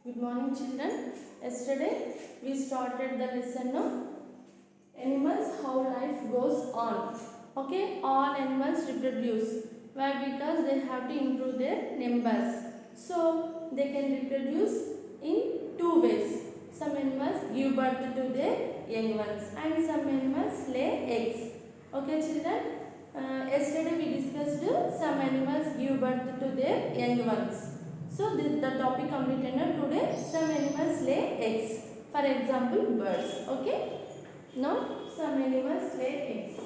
Good morning, children. Yesterday we started the lesson of animals, how life goes on. Okay, all animals reproduce. Why? Because they have to improve their numbers. So they can reproduce in two ways. Some animals give birth to their young ones, and some animals lay eggs. Okay, children. Yesterday we discussed some animals give birth to their young ones. So the topic completed. Now today some animals lay eggs. For example, birds. Okay. Now some animals lay eggs.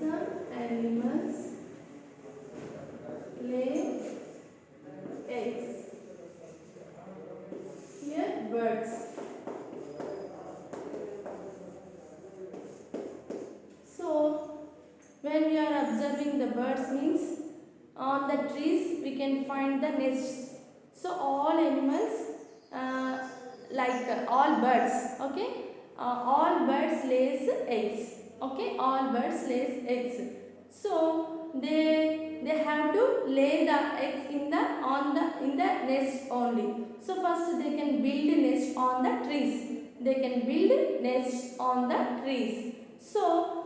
Some animals lay eggs. Here birds. So when we are observing the birds means on the trees we can find the nests. So all animals all birds, okay, all birds lays eggs, okay, all birds lays eggs. So they have to lay the eggs in the nest only. So first they can build nest on the trees. They can build nests on the trees. So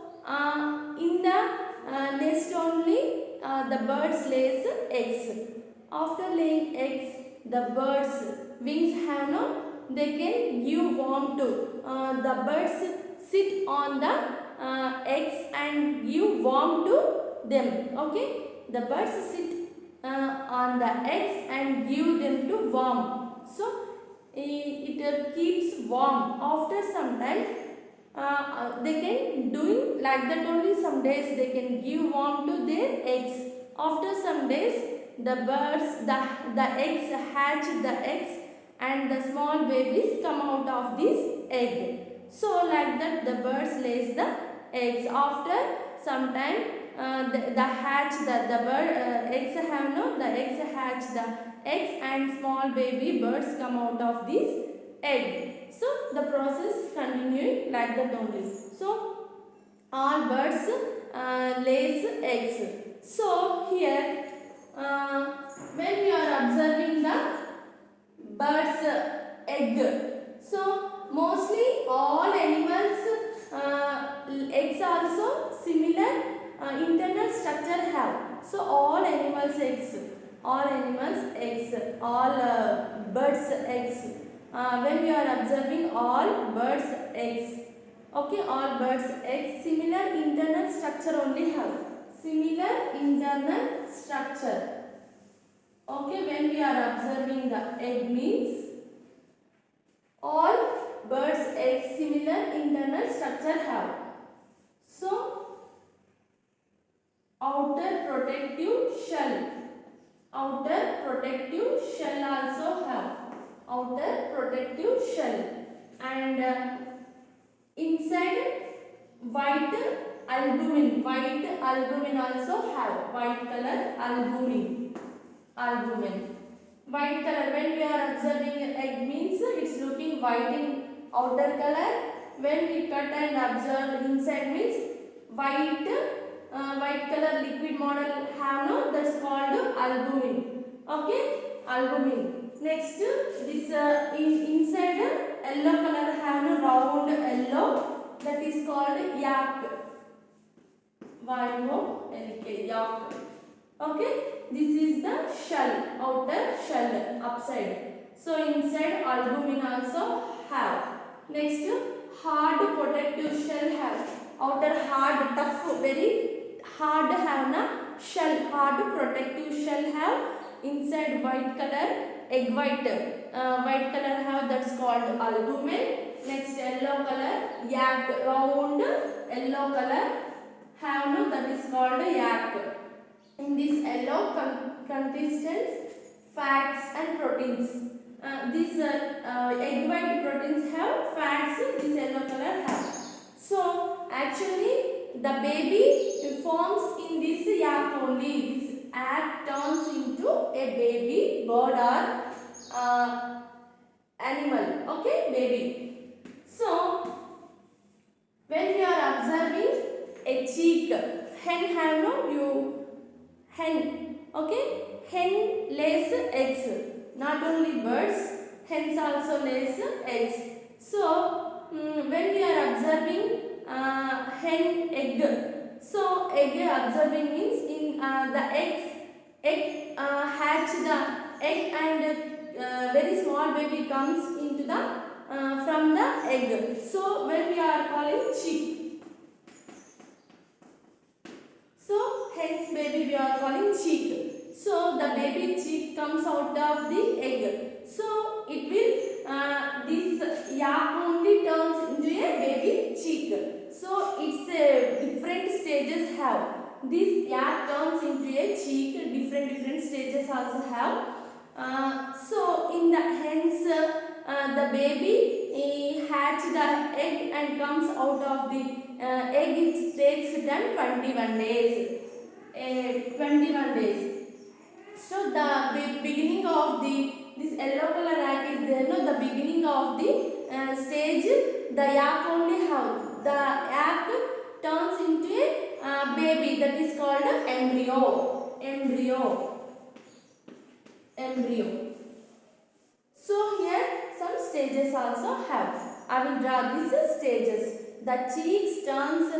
in the nest only the birds lays eggs. After laying eggs, the birds wings have no, they can give warmth to. The birds sit on the eggs and give warmth to them. Okay, the birds sit on the eggs and give them to warm. So it keeps warm. After some time they can doing like that only. Some days they can give warm to their eggs. After some days the birds, the eggs hatch the eggs and the small babies come out of this egg. So like that the birds lays the eggs. After some time the hatch the bird eggs have no, the eggs hatch the eggs and small baby birds come out of this egg. So the process continuing like that only. So all birds lays eggs. So here when we are observing the bird's egg, so mostly all animals eggs also similar internal structure have. So all animals eggs, all birds eggs. When we are observing all birds eggs, okay, all birds eggs similar internal structure only have, similar internal structure. Okay, when we are observing the egg means all birds eggs similar internal structure have. So outer protective shell also have, outer protective shell, and inside white albumin also have, white color albumin. White color, when we are observing egg means it's looking white in outer color. When we cut and observe inside means white color liquid model have no, that's called albumin. Okay, albumin. Next this inside yellow color have no, round yellow, that is called yak. Yak. Okay, this is the shell, outer shell upside. So inside albumin also have. Next hard protective shell have, outer hard tough very hard have na shell, hard protective shell have. Inside white color egg white color have, that's called albumin. Next yellow color yak, round yellow color have no, that is called yak. In this yellow contains fats and proteins. These egg white proteins have fats, this yellow color have. So actually the baby forms in this yak only. This egg turns into a baby bird or animal. Okay, baby. So when we are observing a chick, hen have no, hen Okay, hen lays eggs. Not only birds, hens also lays eggs. So when we are observing hen egg, so egg observing means in the egg hatch the egg, and very small baby comes into the from the egg. So when we are calling chick. So hence baby we are calling chick. So the baby chick comes out of the egg. So it will this yak only turns into a baby chick. So it's a different stages have. This yak turns into a chick. Different stages also have. So in the hence the baby hatch the egg and comes out of the egg. It takes then 21 days. 21 days. So the beginning of the this yellow color egg is there. No, the beginning of the stage the yak only have. The yak turns into a baby, that is called embryo. Embryo. So here some stages also have. I will draw these stages. The cheeks turns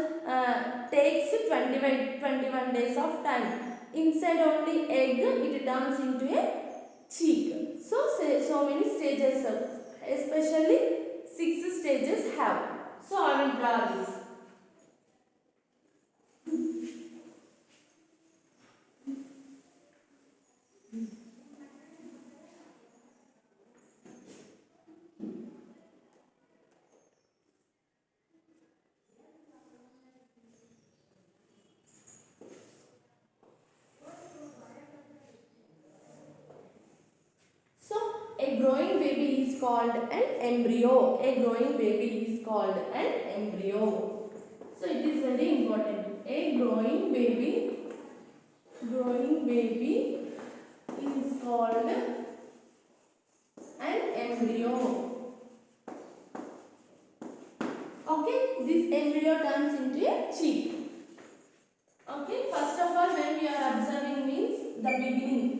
takes 21 days of time. Inside only egg it turns into a cheek. So many stages, especially 6 stages have. So I will draw this. So a growing baby is called an embryo. A growing baby is called an embryo. So it is very important. A growing baby is called an embryo. Okay, this embryo turns into a chick. Okay, first of all when we are observing means the beginning.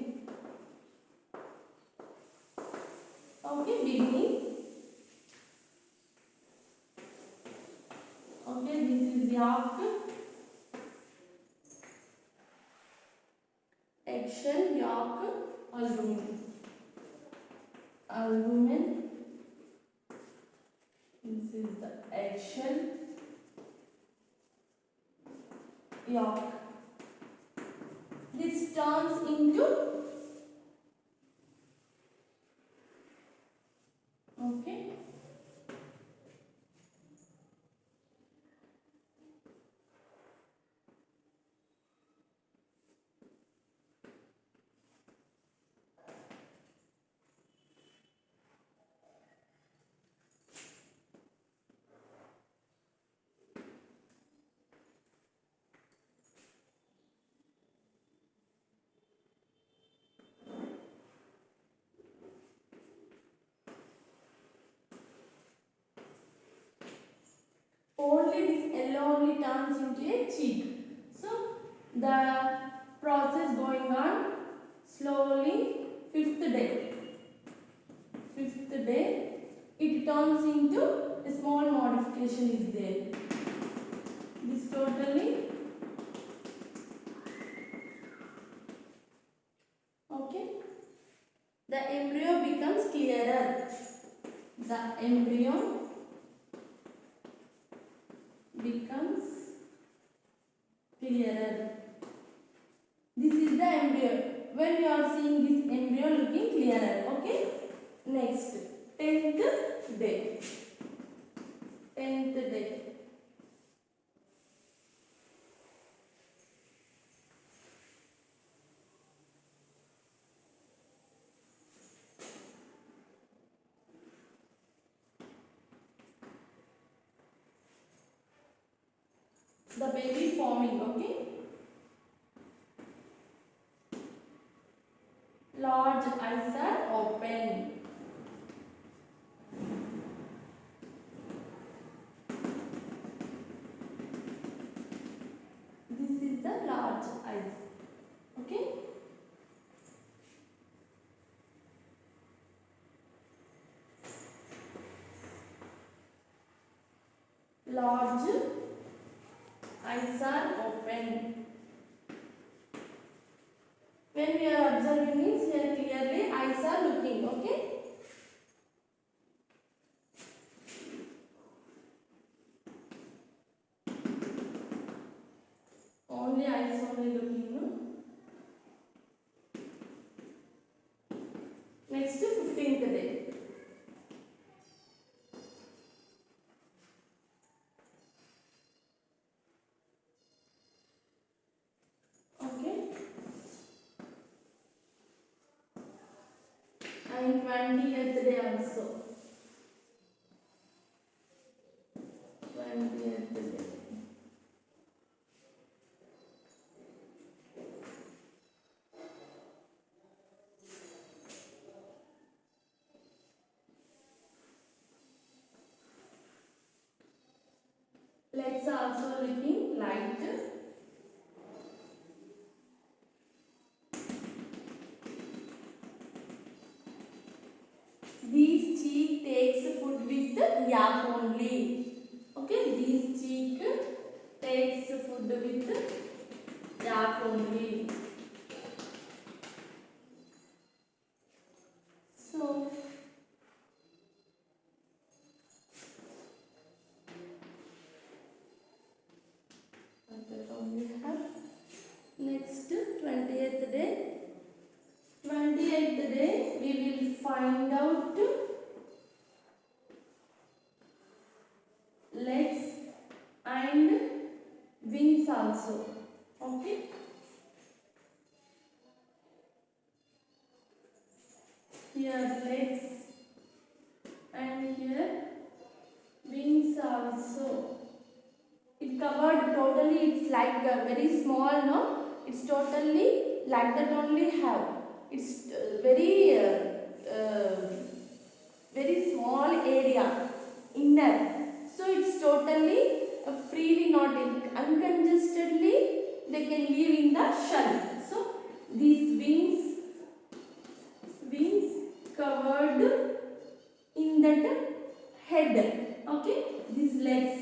Okay, beginning. Okay, this is yak. Action, yak, albumin. This is the action, yak. This turns into okay. Only this yellow only turns into a cheek. So the process going on slowly. Fifth day it turns into a small modification is there. This totally okay. The embryo becomes clearer. The embryo becomes clearer. This is the embryo. When you are seeing this embryo looking clearer. Okay. Next, 10th day. 10th day. The baby forming. Okay. Large eyes are open. This is the large eyes. Okay. large eyes are open. When we are observing means here clearly eyes are looking. Okay. Only eyes only looking. No? Next 15th day. Okay. And 20th day also. 20th day. Legs are also looking light. These cheek takes food with yak only. Okay, these cheek takes food with yak only. So that only have. Next 20th day. 28th day we will find out legs and wings also. Okay. Here legs and here wings also. It covered totally. It's like a very small. No, it's totally like that only have. It's very small area inner. So it's totally freely, not uncongestedly they can live in the shell. So these wings covered in that head. Okay, these legs.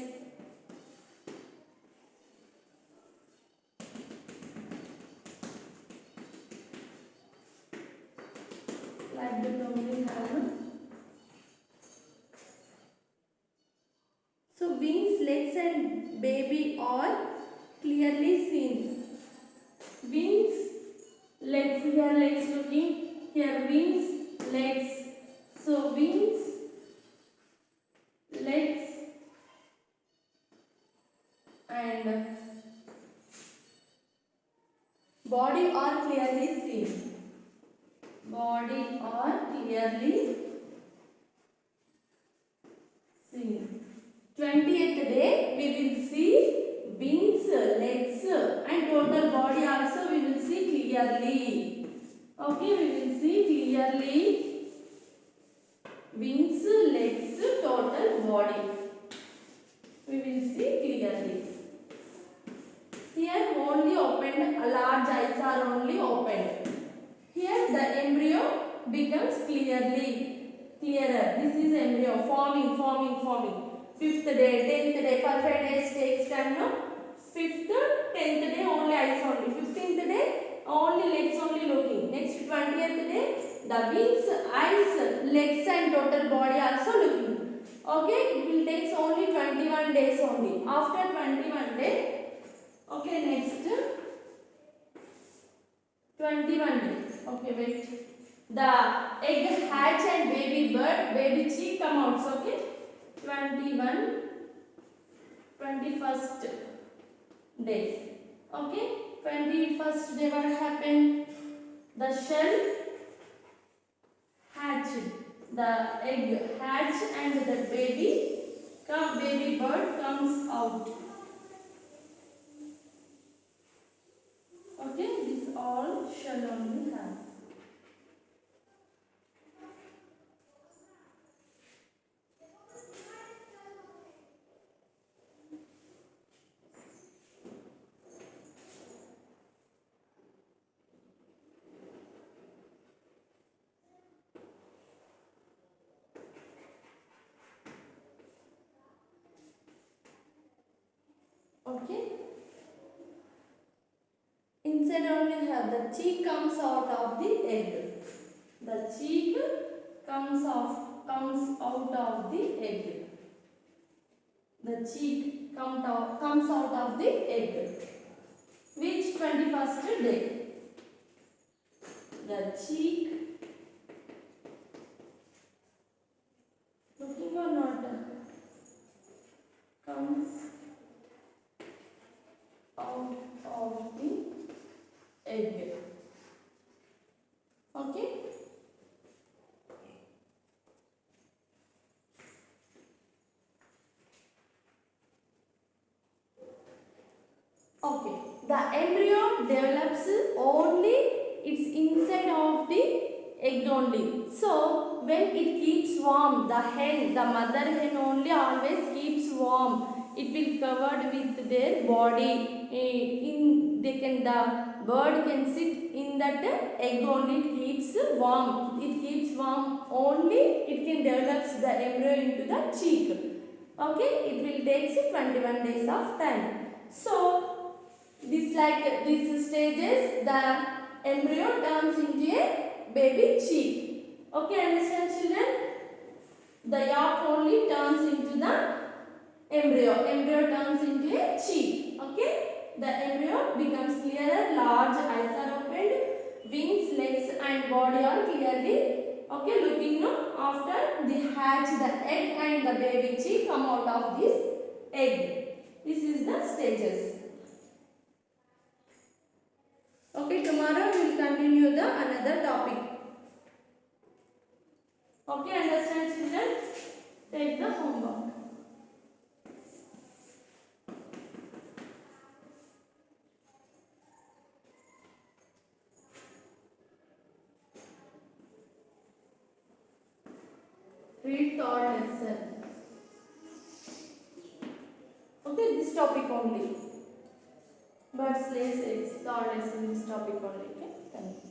Like that only have. So wings, legs and baby are clearly seen. Wings, legs, here legs looking, here wings, legs. So wings, legs and body are clearly seen. Body are clearly seen. 20th day we will see wings, legs and total body also we will see clearly. Okay, we will see clearly wings, legs, total body. We will see clearly. Here only opened, large eyes are only opened. Here the embryo becomes clearer. This is embryo forming. 5th day, 10th day, perfect days takes time. No? 5th, 10th day only eyes only. 15th day only legs only looking. Next 20th day the wings, eyes, legs and total body also looking. Okay, it will take only 21 days only. After 21 days. Okay, next 21 days. Okay, wait. The egg hatch and baby bird, baby chick come out. Okay, 21st day. Okay, 21st day what happened? The shell hatched. The egg hatch and the baby bird comes out. Okay, this all shall only have. Okay. Inside only have the cheek comes out of the egg. The cheek comes out of the egg. The cheek comes out of the egg. Which 21st day? The cheek, looking or not, comes out of the egg. Okay. Okay. The embryo develops only its inside of the egg only. So when it keeps warm, the mother hen only always keeps warm. It will covered with their body. The bird can sit in that egg only. It keeps warm. It keeps warm only. It can develop the embryo into the cheek. Okay, it will take 21 days of time. So these stages, the embryo turns into a baby cheek. Okay, understand children? The yolk only turns into the embryo. Embryo turns into a cheek. Okay, the embryo becomes clearer, large eyes are opened, wings, legs and body are clearly looking after the hatch, the egg and the baby cheek come out of this egg. This is the stages. Okay, tomorrow we will continue the another topic. Okay, understand children? Take the homework. Read third lesson. Okay, this topic only. Birds lays eggs. Third lesson, this topic only. Okay, thank you.